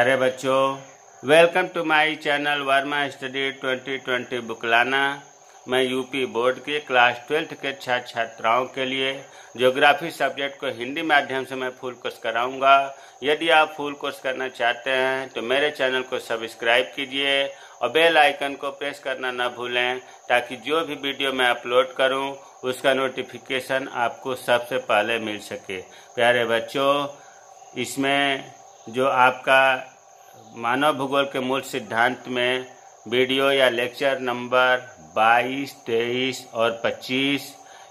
प्यारे बच्चों, welcome to my channel Verma study 2020 बुकलाना। मैं यूपी बोर्ड के क्लास 12th के छात्र छात्राओं के लिए ज्योग्राफी सब्जेक्ट को हिंदी माध्यम से मैं फुल कोर्स कराऊंगा। यदि आप फुल कोर्स करना चाहते हैं तो मेरे चैनल को सब्सक्राइब कीजिए और बेल आइकन को प्रेस करना न भूलें, ताकि जो भी वीडियो मैं अपलोड करूं उसका नोटिफिकेशन आपको सबसे पहले मिल सके। प्यारे बच्चों, इसमें जो आपका मानव भूगोल के मूल सिद्धांत में वीडियो या लेक्चर नंबर 22, 23 और 25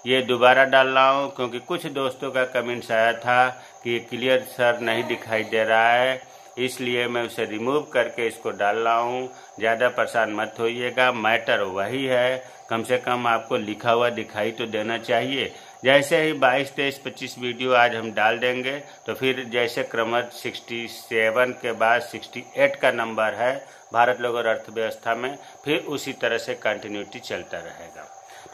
ये दोबारा डाल रहा हूँ, क्योंकि कुछ दोस्तों का कमेंट्स आया था कि ये क्लियर सर नहीं दिखाई दे रहा है, इसलिए मैं उसे रिमूव करके इसको डाल रहा हूँ। ज़्यादा परेशान मत होइएगा, मैटर वही है, कम से कम आपको लिखा हुआ दिखाई तो देना चाहिए। जैसे ही 22, 23, 25 वीडियो आज हम डाल देंगे तो फिर जैसे क्रमश 67 के बाद 68 का नंबर है भारत लोग और अर्थव्यवस्था में, फिर उसी तरह से कंटिन्यूटी चलता रहेगा।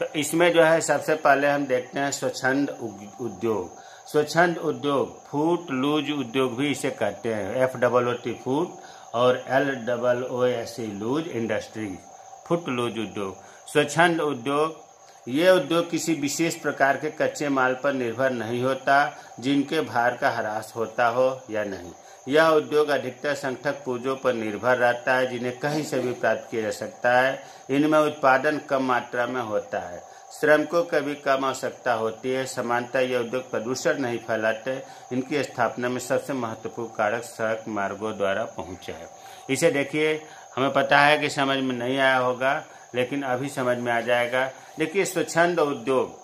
तो इसमें जो है सबसे पहले हम देखते हैं स्वच्छंद उद्योग। स्वच्छंद उद्योग, फूट लूज उद्योग भी इसे कहते हैं, FOOT फूट और LOOSE loose industry, foot loose उद्योग। स्वच्छंद उद्योग ये उद्योग किसी विशेष प्रकार के कच्चे माल पर निर्भर नहीं होता जिनके भार का ह्रास होता हो या नहीं। यह उद्योग अधिकतर संगठक पुर्जों पर निर्भर रहता है जिन्हें कहीं से भी प्राप्त किया जा सकता है। इनमें उत्पादन कम मात्रा में होता है, श्रमिकों की भी कम आवश्यकता होती है। सामान्यतः यह उद्योग प्रदूषण नहीं फैलाते। इनकी स्थापना में सबसे महत्वपूर्ण कारक सड़क मार्गों द्वारा पहुँच है। इसे देखिए, हमें पता है कि समझ में नहीं आया होगा, लेकिन अभी समझ में आ जाएगा। देखिए, स्वच्छंद उद्योग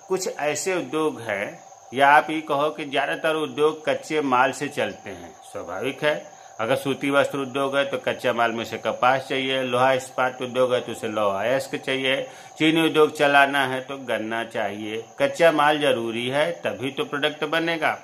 कुछ ऐसे उद्योग हैं, या आप ये कहो कि ज़्यादातर उद्योग कच्चे माल से चलते हैं। स्वाभाविक है, अगर सूती वस्त्र उद्योग है तो कच्चा माल में से कपास चाहिए, लोहा इस्पात उद्योग है तो उसे लोहा अयस्क चाहिए, चीनी उद्योग चलाना है तो गन्ना चाहिए। कच्चा माल जरूरी है, तभी तो प्रोडक्ट बनेगा।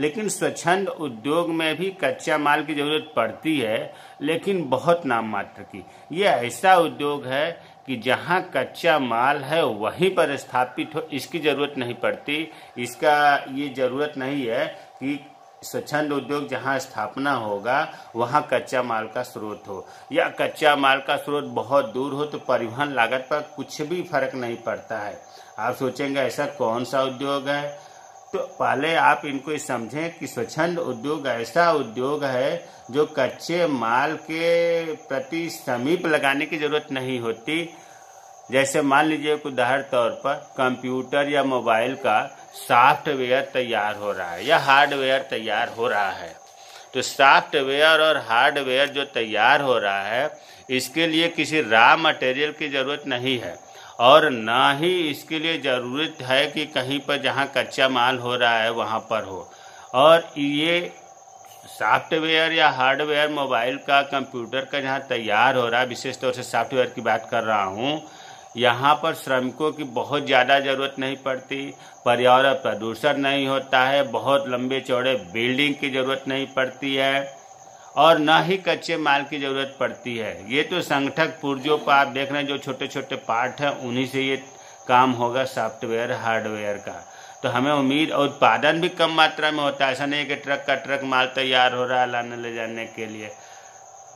लेकिन स्वच्छंद उद्योग में भी कच्चा माल की जरूरत पड़ती है, लेकिन बहुत नाम मात्र की। ये ऐसा उद्योग है कि जहाँ कच्चा माल है वहीं पर स्थापित हो, इसकी ज़रूरत नहीं पड़ती। इसका ये ज़रूरत नहीं है कि स्वच्छंद उद्योग जहाँ स्थापना होगा वहाँ कच्चा माल का स्रोत हो, या कच्चा माल का स्रोत बहुत दूर हो तो परिवहन लागत पर कुछ भी फर्क नहीं पड़ता है। आप सोचेंगे ऐसा कौन सा उद्योग है, तो पहले आप इनको समझें कि स्वच्छंद उद्योग ऐसा उद्योग है जो कच्चे माल के प्रति समीप लगाने की जरूरत नहीं होती। जैसे मान लीजिए कि उदाहरण तौर पर कंप्यूटर या मोबाइल का सॉफ्टवेयर तैयार हो रहा है या हार्डवेयर तैयार हो रहा है, तो सॉफ्टवेयर और हार्डवेयर जो तैयार हो रहा है इसके लिए किसी रॉ मटेरियल की ज़रूरत नहीं है, और ना ही इसके लिए ज़रूरत है कि कहीं पर जहाँ कच्चा माल हो रहा है वहाँ पर हो। और ये सॉफ्टवेयर या हार्डवेयर मोबाइल का, कंप्यूटर का जहाँ तैयार हो रहा है, विशेष तौर से सॉफ्टवेयर की बात कर रहा हूँ, यहाँ पर श्रमिकों की बहुत ज़्यादा ज़रूरत नहीं पड़ती, पर्यावरण प्रदूषण नहीं होता है, बहुत लंबे चौड़े बिल्डिंग की ज़रूरत नहीं पड़ती है, और ना ही कच्चे माल की ज़रूरत पड़ती है। ये तो संगठक पुर्जों पर आप देख रहे हैं, जो छोटे छोटे पार्ट हैं उन्हीं से ये काम होगा सॉफ्टवेयर हार्डवेयर का। तो हमें उम्मीद, और उत्पादन भी कम मात्रा में होता है। ऐसा नहीं है कि ट्रक का ट्रक माल तैयार हो रहा है लाने ले जाने के लिए।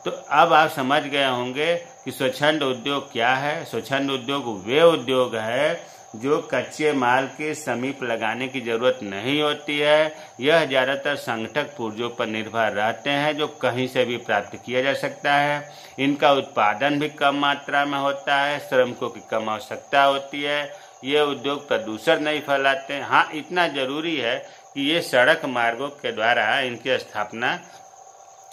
तो अब आप समझ गए होंगे कि स्वच्छंद उद्योग क्या है। स्वच्छंद उद्योग वे उद्योग है जो कच्चे माल के समीप लगाने की ज़रूरत नहीं होती है। यह ज़्यादातर संगठक पुर्जों पर निर्भर रहते हैं जो कहीं से भी प्राप्त किया जा सकता है। इनका उत्पादन भी कम मात्रा में होता है, श्रमिकों की कम आवश्यकता होती है। ये उद्योग प्रदूषण नहीं फैलाते हैं। हाँ, इतना ज़रूरी है कि ये सड़क मार्गों के द्वारा इनकी स्थापना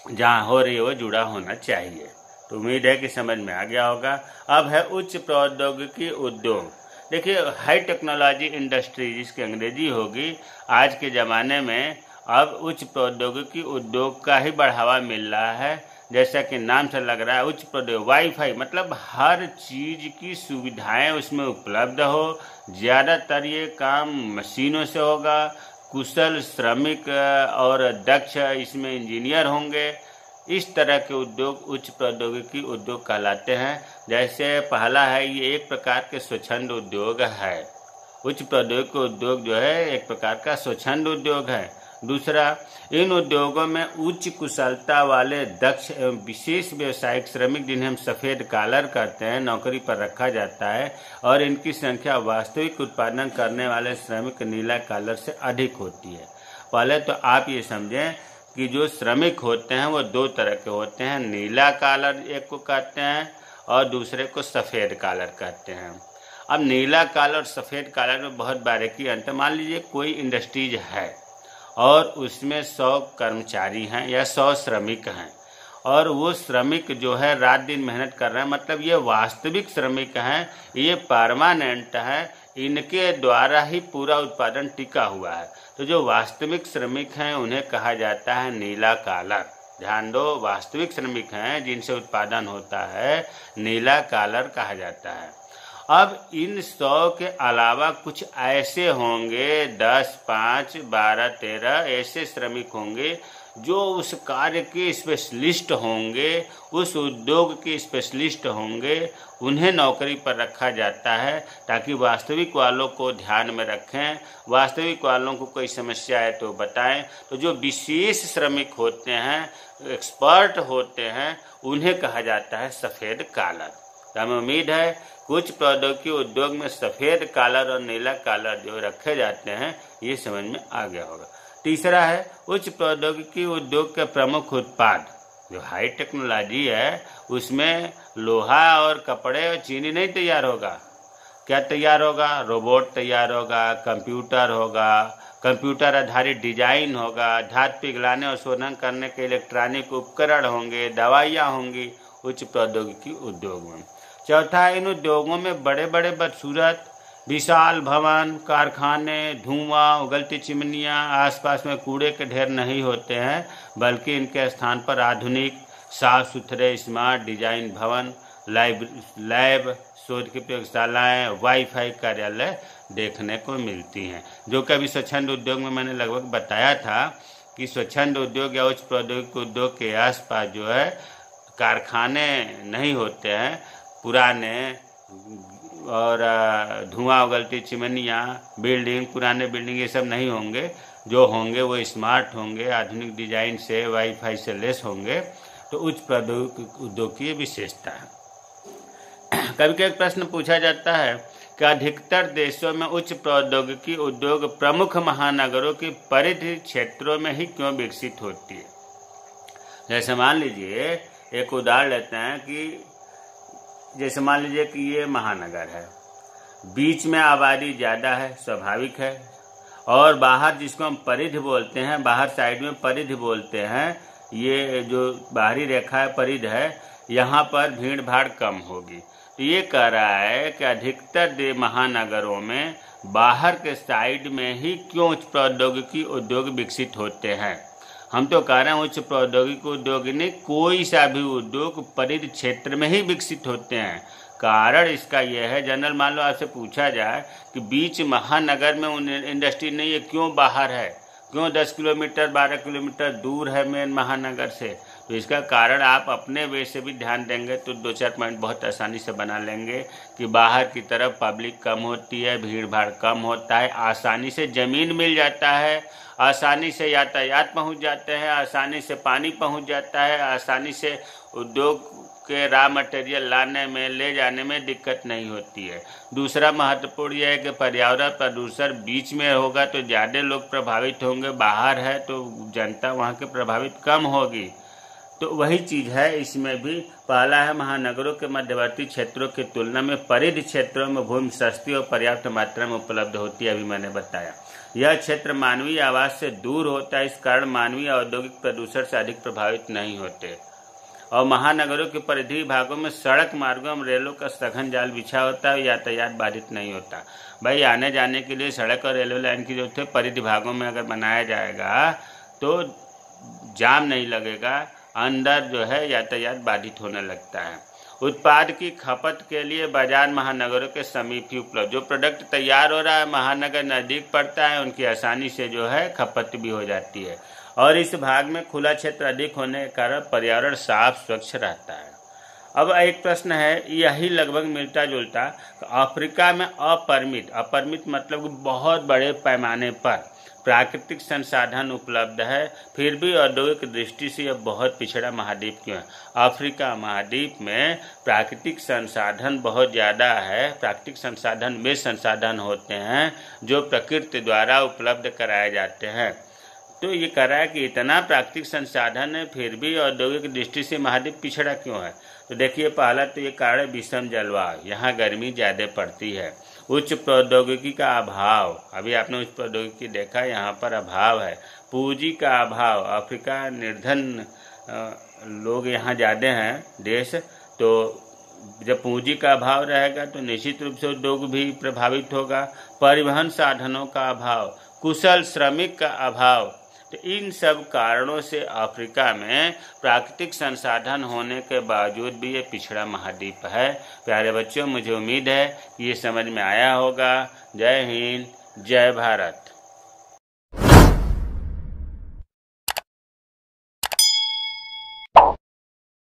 जहाँ हो रही है वो जुड़ा होना चाहिए। तो उम्मीद है कि समझ में आ गया होगा। अब है उच्च प्रौद्योगिकी उद्योग। देखिए, हाई टेक्नोलॉजी इंडस्ट्री जिसकी अंग्रेजी होगी, आज के ज़माने में अब उच्च प्रौद्योगिकी उद्योग का ही बढ़ावा मिल रहा है। जैसा कि नाम से लग रहा है, उच्च प्रौद्योगिकी, वाईफाई मतलब हर चीज़ की सुविधाएं उसमें उपलब्ध हो। ज़्यादातर ये काम मशीनों से होगा, कुशल श्रमिक और दक्ष इसमें इंजीनियर होंगे। इस तरह के उद्योग उच्च प्रौद्योगिकी उद्योग कहलाते हैं। जैसे पहला है, ये एक प्रकार के स्वच्छंद उद्योग है। उच्च प्रौद्योगिकी उद्योग जो है एक प्रकार का स्वच्छंद उद्योग है। दूसरा, इन उद्योगों में उच्च कुशलता वाले दक्ष एवं विशेष व्यावसायिक श्रमिक जिन्हें हम सफ़ेद कॉलर कहते हैं नौकरी पर रखा जाता है और इनकी संख्या वास्तविक उत्पादन करने वाले श्रमिक नीला कॉलर से अधिक होती है। पहले तो आप ये समझें कि जो श्रमिक होते हैं वो दो तरह के होते हैं, नीला कॉलर एक को कहते हैं और दूसरे को सफ़ेद कॉलर कहते हैं। अब नीला कॉलर और सफ़ेद कॉलर में बहुत बारीकी अंतर। मान लीजिए कोई इंडस्ट्रीज है और उसमें 100 कर्मचारी हैं या 100 श्रमिक हैं और वो श्रमिक जो है रात दिन मेहनत कर रहे हैं, मतलब ये वास्तविक श्रमिक हैं, ये परमानेंट हैं, इनके द्वारा ही पूरा उत्पादन टिका हुआ है। तो जो वास्तविक श्रमिक हैं उन्हें कहा जाता है नीला कॉलर। ध्यान दो, वास्तविक श्रमिक हैं जिनसे उत्पादन होता है, नीला कॉलर कहा जाता है। अब इन 100 के अलावा कुछ ऐसे होंगे 10, 5, 12, 13 ऐसे श्रमिक होंगे जो उस कार्य के स्पेशलिस्ट होंगे, उस उद्योग के स्पेशलिस्ट होंगे, उन्हें नौकरी पर रखा जाता है ताकि वास्तविक वालों को ध्यान में रखें, वास्तविक वालों को कोई समस्या है तो बताएं। तो जो विशेष श्रमिक होते हैं, एक्सपर्ट होते हैं, उन्हें कहा जाता है सफ़ेद कॉलर। तो हमें उम्मीद है कुछ प्रौद्योगिकी उद्योग में सफ़ेद कॉलर और नीला कॉलर जो रखे जाते हैं ये समझ में आ गया होगा। तीसरा है उच्च प्रौद्योगिकी उद्योग के प्रमुख उत्पाद। जो हाई टेक्नोलॉजी है उसमें लोहा और कपड़े और चीनी नहीं तैयार होगा। क्या तैयार होगा? रोबोट तैयार होगा, कंप्यूटर होगा, कंप्यूटर आधारित डिजाइन होगा, धातु पिघलाने और शोधन करने के इलेक्ट्रॉनिक उपकरण होंगे, दवाइयाँ होंगी उच्च प्रौद्योगिकी उद्योग में। चौथा, इन उद्योगों में बड़े बड़े बदसूरत विशाल भवन, कारखाने, धुआं, उगलती चिमनियाँ, आसपास में कूड़े के ढेर नहीं होते हैं, बल्कि इनके स्थान पर आधुनिक साफ सुथरे स्मार्ट डिजाइन भवन, लैब, शोध की प्रयोगशालाएँ, वाईफाई कार्यालय देखने को मिलती हैं। जो कि अभी स्वच्छंद उद्योग में मैंने लगभग बताया था कि स्वच्छंद उद्योग या उच्च प्रौद्योगिकी उद्योग के आसपास जो है कारखाने नहीं होते हैं, पुराने और धुआं उगलती चिमनियाँ, बिल्डिंग, पुराने बिल्डिंग ये सब नहीं होंगे। जो होंगे वो स्मार्ट होंगे, आधुनिक डिजाइन से, वाईफाई से लेस होंगे। तो उच्च प्रौद्योगिकी उद्योग की विशेषता है। कभी कभी प्रश्न पूछा जाता है कि अधिकतर देशों में उच्च प्रौद्योगिकी उद्योग प्रमुख महानगरों की परिधि क्षेत्रों में ही क्यों विकसित होती है। जैसे मान लीजिए एक उदाहरण लेते हैं कि जैसे मान लीजिए कि ये महानगर है, बीच में आबादी ज़्यादा है, स्वाभाविक है, और बाहर जिसको हम परिधि बोलते हैं, बाहर साइड में परिधि बोलते हैं, ये जो बाहरी रेखा है परिधि है, यहाँ पर भीड़ भाड़ कम होगी। तो ये कह रहा है कि अधिकतर महानगरों में बाहर के साइड में ही क्यों उच्च प्रौद्योगिकी उद्योग विकसित होते हैं। हम तो कह रहे हैं उच्च प्रौद्योगिकी उद्योग ने कोई सा भी उद्योग परिधि क्षेत्र में ही विकसित होते हैं। कारण इसका यह है, जनरल मान लो आपसे पूछा जाए कि बीच महानगर में इंडस्ट्री नहीं है, क्यों बाहर है, क्यों 10 किलोमीटर 12 किलोमीटर दूर है मेन महानगर से। तो इसका कारण आप अपने वे से भी ध्यान देंगे तो 2-4 पॉइंट बहुत आसानी से बना लेंगे कि बाहर की तरफ पब्लिक कम होती है, भीड़ भाड़ कम होता है, आसानी से ज़मीन मिल जाता है, आसानी से यातायात पहुंच जाते हैं, आसानी से पानी पहुंच जाता है, आसानी से उद्योग के रॉ मटेरियल लाने में ले जाने में दिक्कत नहीं होती है। दूसरा महत्वपूर्ण यह है कि पर्यावरण प्रदूषण बीच में होगा तो ज़्यादा लोग प्रभावित होंगे, बाहर है तो जनता वहाँ के प्रभावित कम होगी। तो वही चीज़ है इसमें भी। पहला है महानगरों के मध्यवर्ती क्षेत्रों की तुलना में परिधि क्षेत्रों में भूमि सस्ती और पर्याप्त मात्रा में उपलब्ध होती है। अभी मैंने बताया यह क्षेत्र मानवीय आवास से दूर होता है, इस कारण मानवीय औद्योगिक प्रदूषण से अधिक प्रभावित नहीं होते। और महानगरों के परिधि भागों में सड़क मार्गों एवं रेलों का सघन जाल बिछा होता है, यातायात बाधित नहीं होता। भाई आने जाने के लिए सड़क और रेलवे लाइन की जो थे परिधि भागों में अगर बनाया जाएगा तो जाम नहीं लगेगा, अंदर जो है यातायात बाधित होने लगता है। उत्पाद की खपत के लिए बाजार महानगरों के समीप ही उपलब्ध। जो प्रोडक्ट तैयार हो रहा है महानगर नज़दीक पड़ता है, उनकी आसानी से जो है खपत भी हो जाती है। और इस भाग में खुला क्षेत्र अधिक होने के कारण पर्यावरण साफ स्वच्छ रहता है। अब एक प्रश्न है, यही लगभग मिलता जुलता। अफ्रीका में अपरिमित मतलब बहुत बड़े पैमाने पर प्राकृतिक संसाधन उपलब्ध है, फिर भी औद्योगिक दृष्टि से यह बहुत पिछड़ा महाद्वीप क्यों है? अफ्रीका महाद्वीप में प्राकृतिक संसाधन बहुत ज़्यादा है। प्राकृतिक संसाधन वे संसाधन होते हैं जो प्रकृति द्वारा उपलब्ध कराए जाते हैं। तो ये कह रहा है कि इतना प्राकृतिक संसाधन है, फिर भी औद्योगिक दृष्टि से महाद्वीप पिछड़ा क्यों है? तो देखिए, पहला तो ये कारण विषम जलवायु, यहाँ गर्मी ज़्यादा पड़ती है। उच्च प्रौद्योगिकी का अभाव, अभी आपने उच्च प्रौद्योगिकी देखा, यहाँ पर अभाव है। पूंजी का अभाव, अफ्रीका निर्धन लोग यहाँ ज़्यादा हैं देश, तो जब पूंजी का अभाव रहेगा तो निश्चित रूप से उद्योग भी प्रभावित होगा। परिवहन साधनों का अभाव, कुशल श्रमिक का अभाव, तो इन सब कारणों से अफ्रीका में प्राकृतिक संसाधन होने के बावजूद भी ये पिछड़ा महाद्वीप है। प्यारे बच्चों, मुझे उम्मीद है कि ये समझ में आया होगा। जय हिंद, जय भारत।